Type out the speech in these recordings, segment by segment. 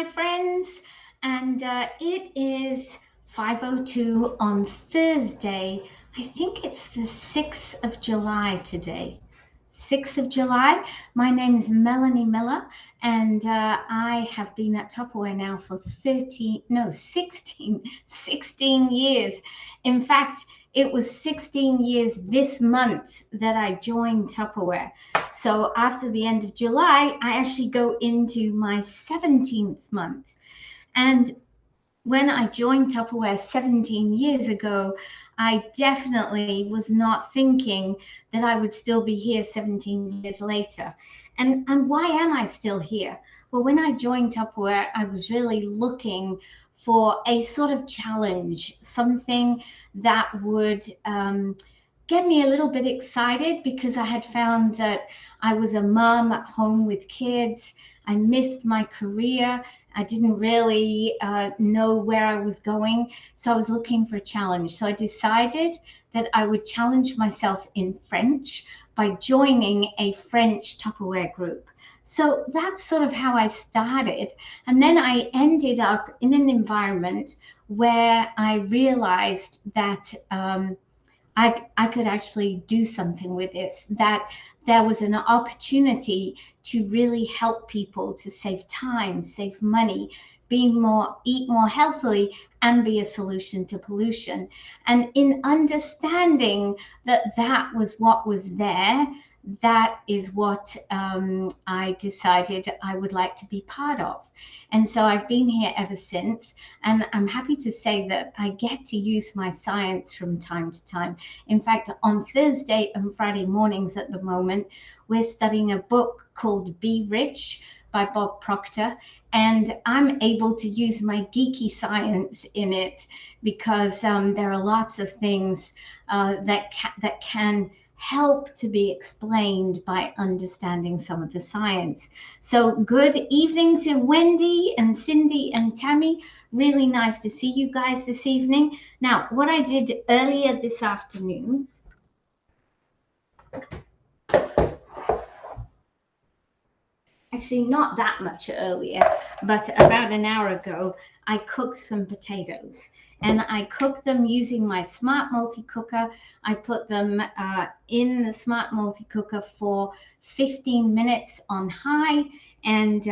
my friends, and it is 5:02 on Thursday. I think it's the 6th of July today. 6th of July. My name is Melanie Miller, and I have been at Tupperware now for 16 years. In fact, it was 16 years this month that I joined Tupperware. So after the end of July, I actually go into my 17th month. And when I joined Tupperware 17 years ago, I definitely was not thinking that I would still be here 17 years later. And why am I still here? Well, when I joined Tupperware, I was really looking for a sort of challenge, something that would get me a little bit excited, because I had found that I was a mom at home with kids. I missed my career. I didn't really know where I was going. So I was looking for a challenge. So I decided that I would challenge myself in French by joining a French Tupperware group. So that's sort of how I started. And then I ended up in an environment where I realized that I could actually do something with this, that there was an opportunity to really help people to save time, save money, eat more healthily, and be a solution to pollution. And in understanding that that was what was there, that is what I decided I would like to be part of. And so I've been here ever since. And I'm happy to say that I get to use my science from time to time. In fact, on Thursday and Friday mornings at the moment, we're studying a book called Be Rich by Bob Proctor. And I'm able to use my geeky science in it, because there are lots of things that can help to be explained by understanding some of the science. So good evening to Wendy and Cindy and Tammy. Really nice to see you guys this evening. Now, what I did earlier this afternoon, actually not that much earlier, but about an hour ago, I cooked some potatoes, and I cooked them using my Smart Multi-Cooker. I put them in the Smart Multi-Cooker for 15 minutes on high, and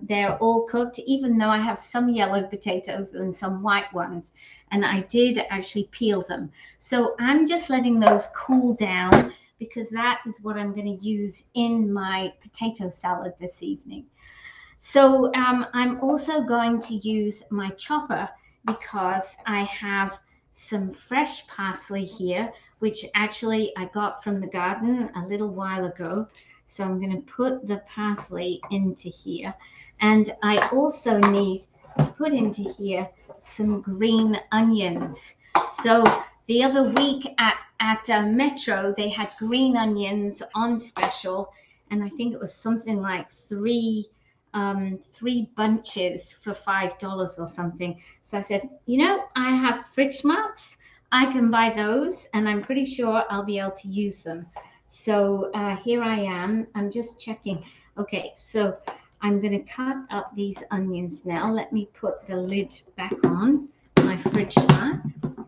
they're all cooked, even though I have some yellow potatoes and some white ones, and I did actually peel them. So I'm just letting those cool down, because that is what I'm going to use in my potato salad this evening. So I'm also going to use my chopper, because I have some fresh parsley here, which actually I got from the garden a little while ago. So I'm going to put the parsley into here. And I also need to put into here some green onions. So the other week at Metro, they had green onions on special, and I think it was something like three bunches for $5 or something. So I said, I have fridge smarts. I can buy those, and I'm pretty sure I'll be able to use them. So here I am. I'm just checking. Okay, so I'm going to cut up these onions now. Let me put the lid back on my fridge smart.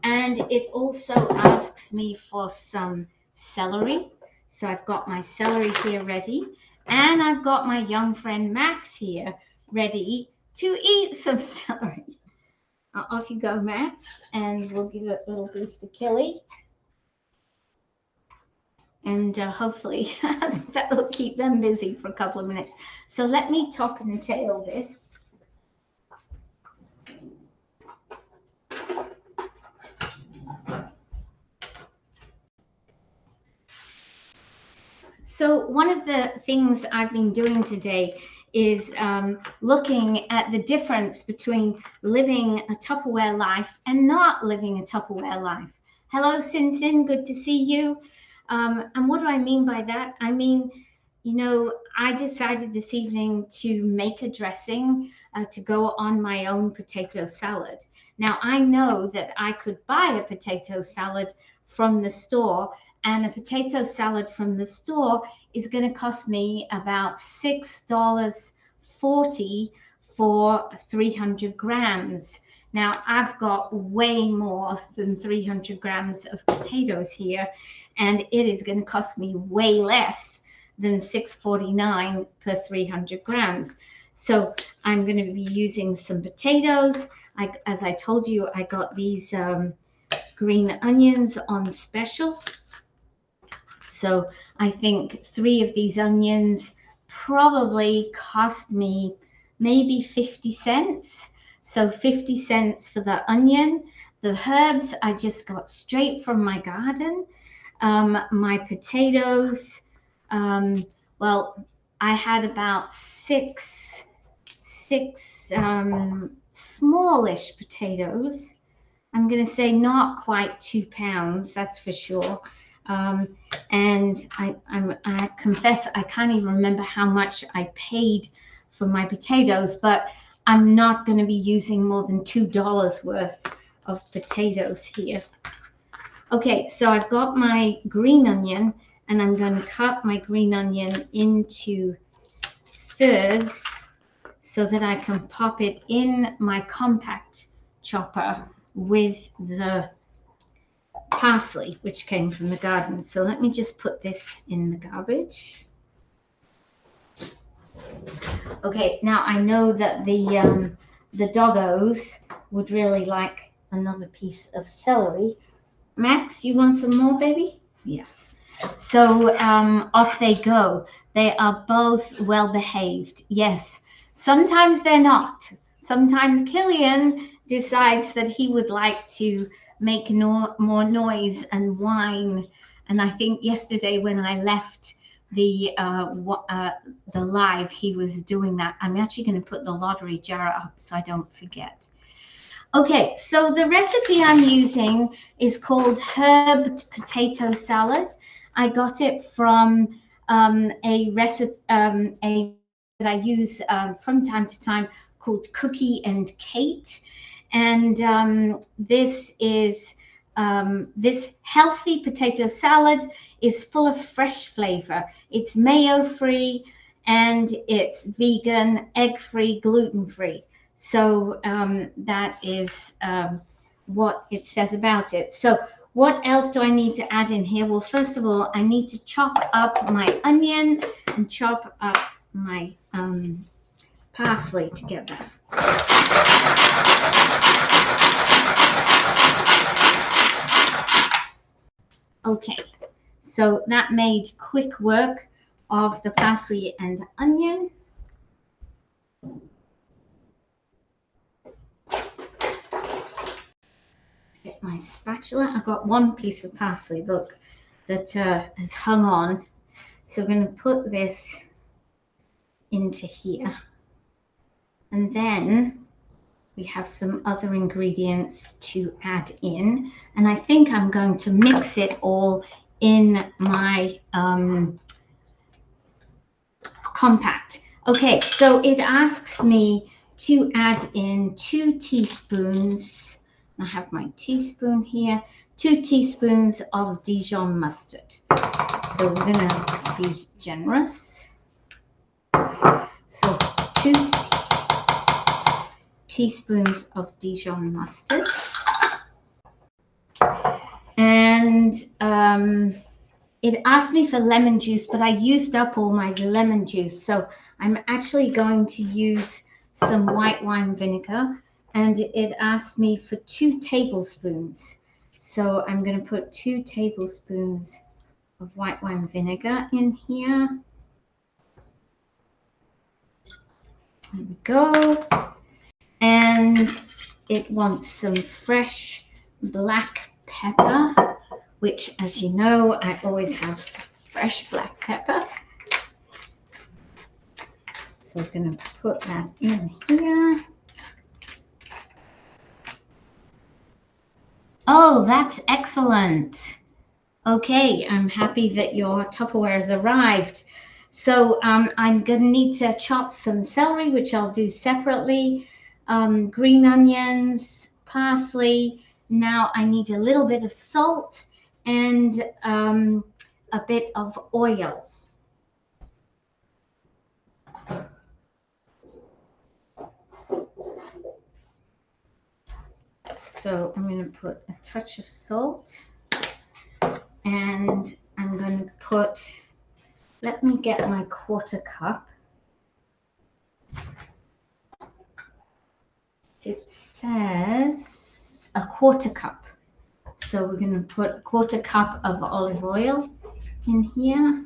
And it also asks me for some celery. So I've got my celery here ready. And I've got my young friend Max here ready to eat some celery. Off you go, Max. And we'll give it a little boost to Kelly. And hopefully that will keep them busy for a couple of minutes. So let me top and tail this. So one of the things I've been doing today is looking at the difference between living a Tupperware life and not living a Tupperware life. Hello, Sin Sin, good to see you. And what do I mean by that? I mean, I decided this evening to make a dressing to go on my own potato salad. Now, I know that I could buy a potato salad from the store, and a potato salad from the store is going to cost me about $6.40 for 300 grams. Now I've got way more than 300 grams of potatoes here, and it is going to cost me way less than $6.49 per 300 grams. So I'm going to be using some potatoes. As I told you, I got these green onions on special. So I think 3 of these onions probably cost me maybe 50 cents. So 50 cents for the onion. The herbs I just got straight from my garden. My potatoes, well, I had about six smallish potatoes. I'm going to say not quite 2 pounds, that's for sure. And I confess I can't even remember how much I paid for my potatoes, but I'm not going to be using more than $2 worth of potatoes here. Okay, so I've got my green onion, and I'm going to cut my green onion into thirds so that I can pop it in my compact chopper with the parsley, which came from the garden. So let me just put this in the garbage. Okay, now I know that the doggos would really like another piece of celery. Max, you want some more, baby? Yes. So off they go. They are both well behaved. Yes. Sometimes they're not. Sometimes Killian decides that he would like to make more noise and whine. And I think yesterday when I left the live, he was doing that. I'm actually going to put the lottery jar up so I don't forget. Okay, so the recipe I'm using is called herb potato salad. I got it from a recipe that I use from time to time called Cookie and Kate, and this healthy potato salad is full of fresh flavor. It's mayo free and it's vegan, egg free, gluten free. So that is what it says about it. So what else do I need to add in here? Well, first of all, I need to chop up my onion and chop up my parsley together. Okay, so that made quick work of the parsley and onion. Get my spatula. I've got one piece of parsley, look, that has hung on. So we're going to put this into here. And then we have some other ingredients to add in. And I think I'm going to mix it all in my compact. Okay, so it asks me to add in 2 teaspoons. I have my teaspoon here, 2 teaspoons of Dijon mustard. So we're gonna be generous. So 2 teaspoons of Dijon mustard. And it asked me for lemon juice, but I used up all my lemon juice. So I'm actually going to use some white wine vinegar, and it asked me for 2 tablespoons. So I'm going to put 2 tablespoons of white wine vinegar in here. There we go. And it wants some fresh black pepper, which, as you know, I always have fresh black pepper. So I'm going to put that in here. Oh, that's excellent. Okay, I'm happy that your Tupperware has arrived. So I'm going to need to chop some celery, which I'll do separately, green onions, parsley. Now I need a little bit of salt and a bit of oil. So I'm going to put a touch of salt, and I'm going to put, let me get my 1/4 cup. It says a 1/4 cup. So we're going to put a 1/4 cup of olive oil in here.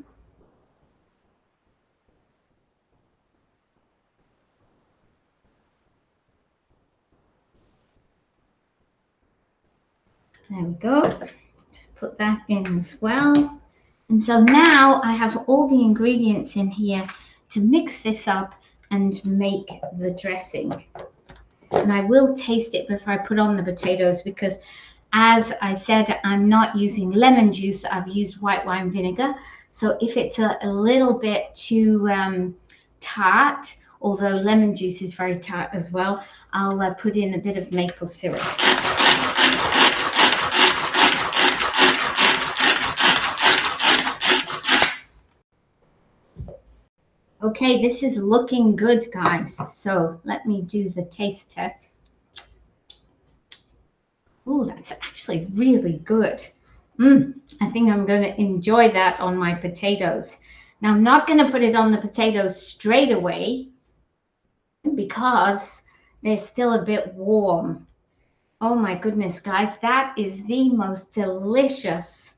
There we go. Put that in as well. And so now I have all the ingredients in here to mix this up and make the dressing. And I will taste it before I put on the potatoes because, as I said, I'm not using lemon juice. I've used white wine vinegar. So if it's a little bit too tart, although lemon juice is very tart as well, I'll put in a bit of maple syrup. Okay, this is looking good, guys. So let me do the taste test. Oh, that's actually really good. I think I'm going to enjoy that on my potatoes. Now, I'm not going to put it on the potatoes straight away because they're still a bit warm. Oh my goodness, guys, that is the most delicious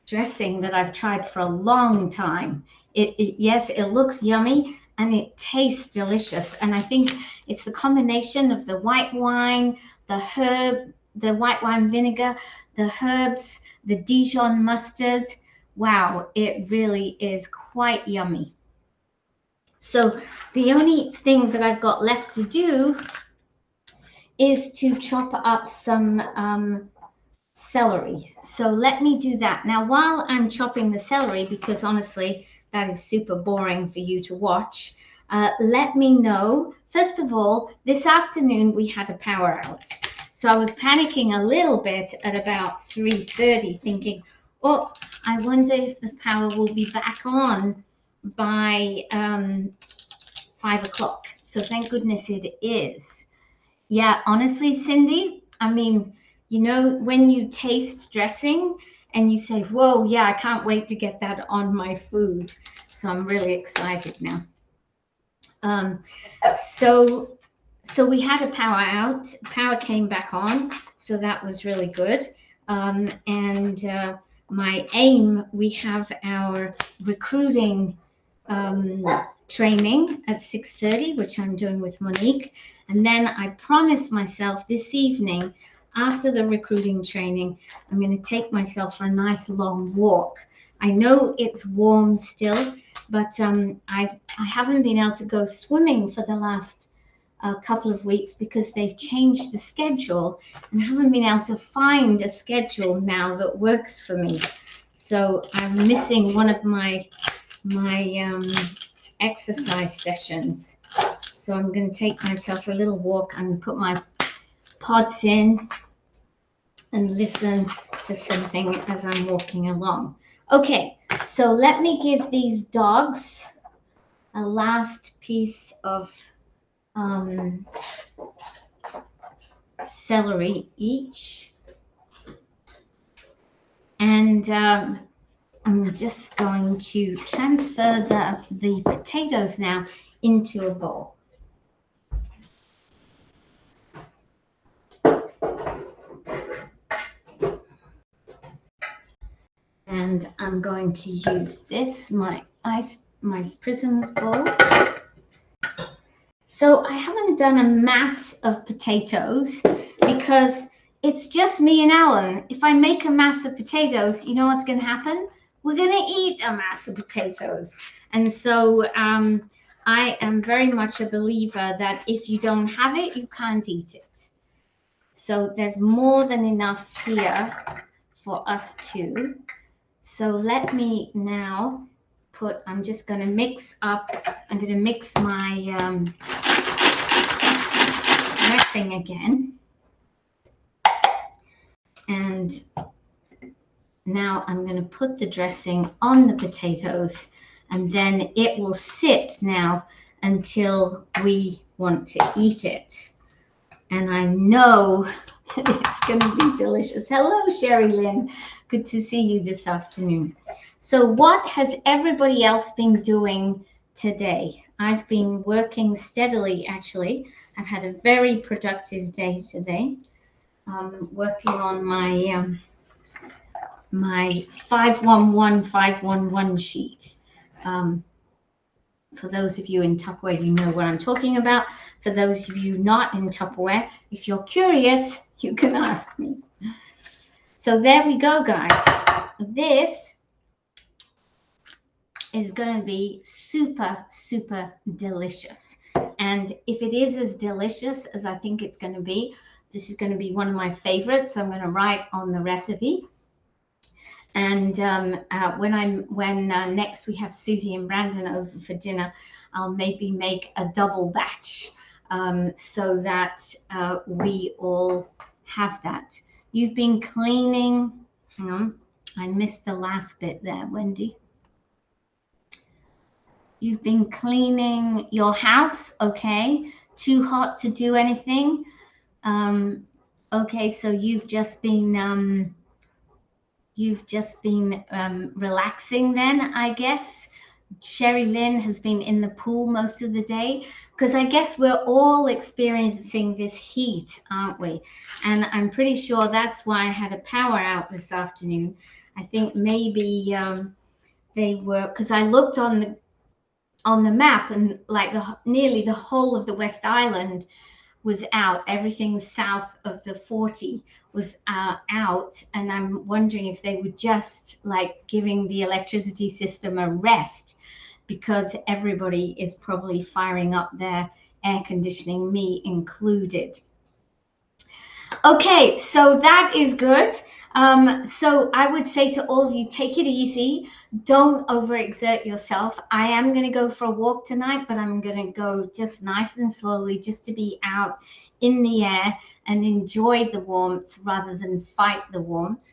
dressing that I've tried for a long time. Yes, it looks yummy and it tastes delicious. And I think it's the combination of the white wine, the white wine vinegar, the herbs, the Dijon mustard. Wow, it really is quite yummy. So the only thing that I've got left to do is to chop up some celery. So let me do that. Now, while I'm chopping the celery, because honestly, that is super boring for you to watch, let me know, first of all, this afternoon we had a power out. So I was panicking a little bit at about 3:30, thinking, oh, I wonder if the power will be back on by 5 o'clock. So thank goodness it is. Yeah, honestly, Cindy, I mean, you know, when you taste dressing and you say, whoa, yeah, I can't wait to get that on my food. So I'm really excited now. So we had a power out, power came back on. So that was really good. And my aim, we have our recruiting training at 6:30, which I'm doing with Monique. And then I promised myself this evening, after the recruiting training, I'm going to take myself for a nice long walk. I know it's warm still, but I haven't been able to go swimming for the last couple of weeks because they've changed the schedule, and I haven't been able to find a schedule now that works for me. So I'm missing one of my exercise sessions. So I'm going to take myself for a little walk and put my pods in and listen to something as I'm walking along. Okay, so let me give these dogs a last piece of celery each. And I'm just going to transfer the potatoes now into a bowl. And I'm going to use this, my Prisms bowl. So I haven't done a mass of potatoes because it's just me and Alan. If I make a mass of potatoes, you know what's going to happen? We're going to eat a mass of potatoes. And so I am very much a believer that if you don't have it, you can't eat it. So there's more than enough here for us two. So let me now put, I'm just going to mix up, I'm going to mix my dressing again. And now I'm going to put the dressing on the potatoes, and then it will sit now until we want to eat it. and I know that it's going to be delicious. Hello, Sherry Lynn. Good to see you this afternoon. So what has everybody else been doing today? I've been working steadily, actually. I've had a very productive day today. Working on my 511 sheet. For those of you in Tupperware, you know what I'm talking about. For those of you not in Tupperware, if you're curious, you can ask me. So there we go, guys. This is going to be super, super delicious. And if it is as delicious as I think it's going to be, this is going to be one of my favorites. So I'm going to write on the recipe. And when next we have Susie and Brandon over for dinner, I'll maybe make a double batch so that we all have that. You've been cleaning. Hang on, I missed the last bit there, Wendy. You've been cleaning your house, okay? Too hot to do anything? Okay, so you've just been relaxing then, I guess. Sherry Lynn has been in the pool most of the day because I guess we're all experiencing this heat, aren't we? And I'm pretty sure that's why I had a power out this afternoon. I think maybe they were, because I looked on the map and like nearly the whole of the West Island was out. Everything south of the 40 was out, and I'm wondering if they were just like giving the electricity system a rest because everybody is probably firing up their air conditioning, me included. Okay, so that is good. So I would say to all of you, take it easy. Don't overexert yourself. I am going to go for a walk tonight, but I'm going to go just nice and slowly just to be out in the air and enjoy the warmth rather than fight the warmth.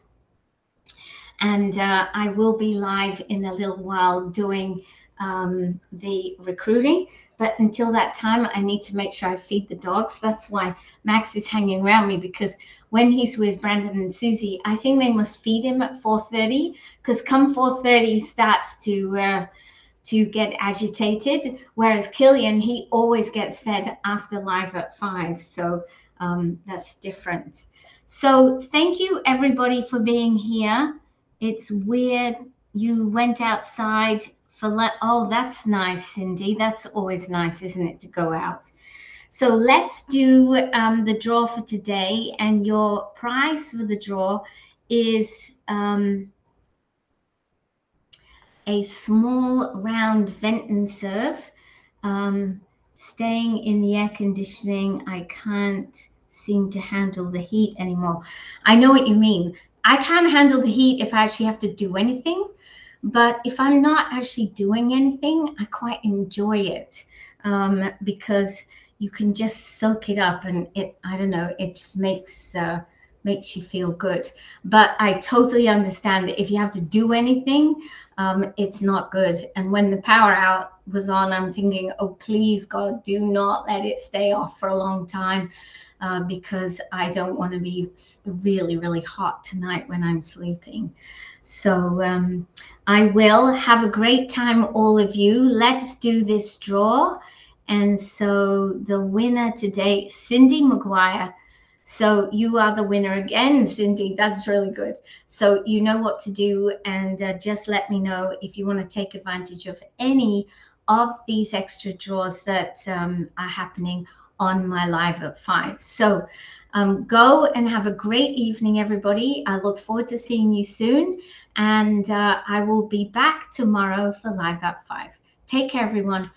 And I will be live in a little while doing the recruiting. But until that time, I need to make sure I feed the dogs. That's why Max is hanging around me, because when he's with Brandon and Susie, I think they must feed him at 4:30, because come 4:30 he starts to get agitated. Whereas Killian, he always gets fed after live at 5. So that's different. So thank you everybody for being here. It's weird you went outside for oh, that's nice, Cindy. That's always nice, isn't it, to go out? So let's do the draw for today, and your prize for the draw is a small round vent and serve. Staying in the air conditioning, I can't seem to handle the heat anymore. I know what you mean. I can't handle the heat if I actually have to do anything. But if I'm not actually doing anything, I quite enjoy it because you can just soak it up, and I don't know, it just makes you feel good. But I totally understand that if you have to do anything, it's not good. And when the power out was on, I'm thinking, oh, please, God, do not let it stay off for a long time. Because I don't want to be really, really hot tonight when I'm sleeping. So I will have a great time, all of you. Let's do this draw. And so the winner today, Cindy McGuire. So you are the winner again, Cindy. That's really good. So you know what to do, and just let me know if you want to take advantage of any of these extra draws that are happening on my live at 5. So go and have a great evening, everybody. I look forward to seeing you soon, and I will be back tomorrow for live at 5. Take care, everyone.